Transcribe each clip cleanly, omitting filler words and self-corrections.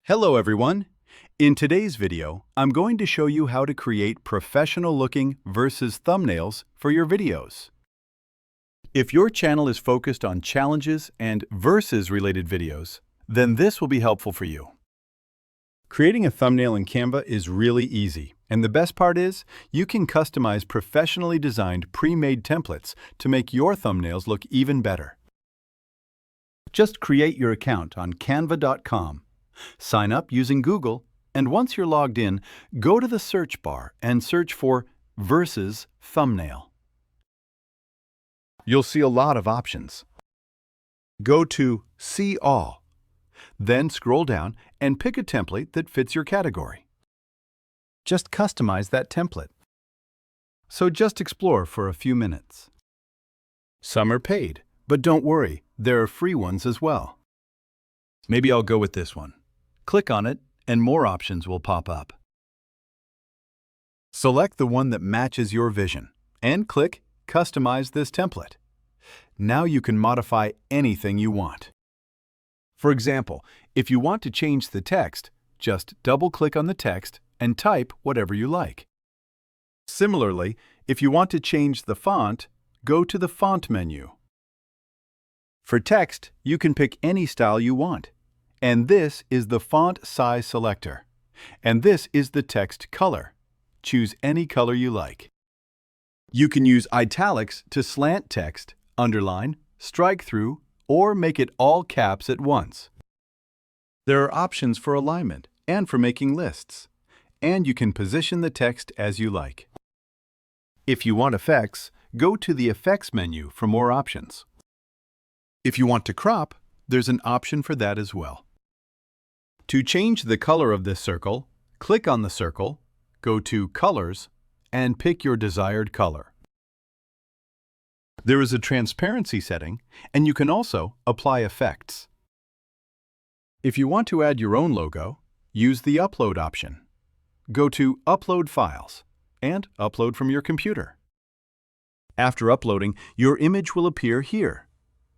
Hello everyone! In today's video, I'm going to show you how to create professional-looking versus thumbnails for your videos. If your channel is focused on challenges and versus-related videos, then this will be helpful for you. Creating a thumbnail in Canva is really easy, and the best part is you can customize professionally designed pre-made templates to make your thumbnails look even better. Just create your account on canva.com. Sign up using Google, and once you're logged in, go to the search bar and search for Versus Thumbnail. You'll see a lot of options. Go to See All, then scroll down and pick a template that fits your category. Just customize that template. So just explore for a few minutes. Some are paid, but don't worry, there are free ones as well. Maybe I'll go with this one. Click on it, and more options will pop up. Select the one that matches your vision, and click Customize this template. Now you can modify anything you want. For example, if you want to change the text, just double-click on the text and type whatever you like. Similarly, if you want to change the font, go to the Font menu. For text, you can pick any style you want. And this is the font size selector. And this is the text color. Choose any color you like. You can use italics to slant text, underline, strike through, or make it all caps at once. There are options for alignment and for making lists. And you can position the text as you like. If you want effects, go to the Effects menu for more options. If you want to crop, there's an option for that as well. To change the color of this circle, click on the circle, go to Colors, and pick your desired color. There is a transparency setting, and you can also apply effects. If you want to add your own logo, use the Upload option. Go to Upload Files, and upload from your computer. After uploading, your image will appear here.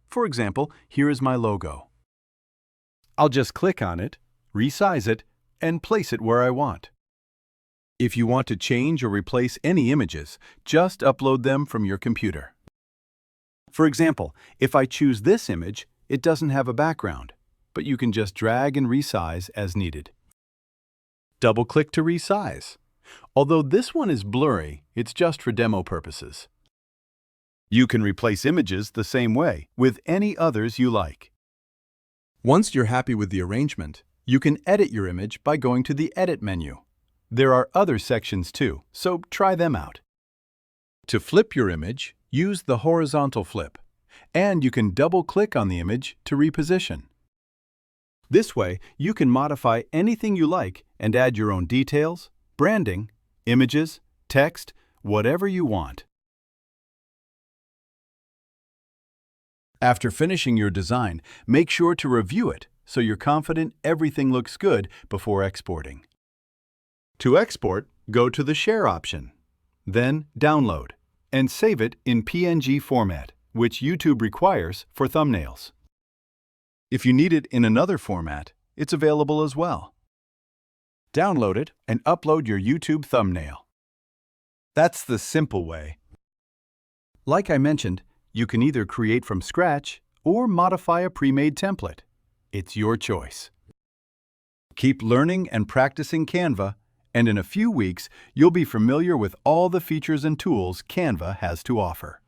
For example, here is my logo. I'll just click on it, resize it, and place it where I want. If you want to change or replace any images, just upload them from your computer. For example, if I choose this image, it doesn't have a background, but you can just drag and resize as needed. Double-click to resize. Although this one is blurry, it's just for demo purposes. You can replace images the same way with any others you like. Once you're happy with the arrangement, you can edit your image by going to the Edit menu. There are other sections too, so try them out. To flip your image, use the horizontal flip, and you can double-click on the image to reposition. This way, you can modify anything you like and add your own details, branding, images, text, whatever you want. After finishing your design, make sure to review it so you're confident everything looks good before exporting. To export, go to the Share option, then Download, and save it in PNG format, which YouTube requires for thumbnails. If you need it in another format, it's available as well. Download it and upload your YouTube thumbnail. That's the simple way. Like I mentioned, you can either create from scratch or modify a pre-made template. It's your choice. Keep learning and practicing Canva, and in a few weeks, you'll be familiar with all the features and tools Canva has to offer.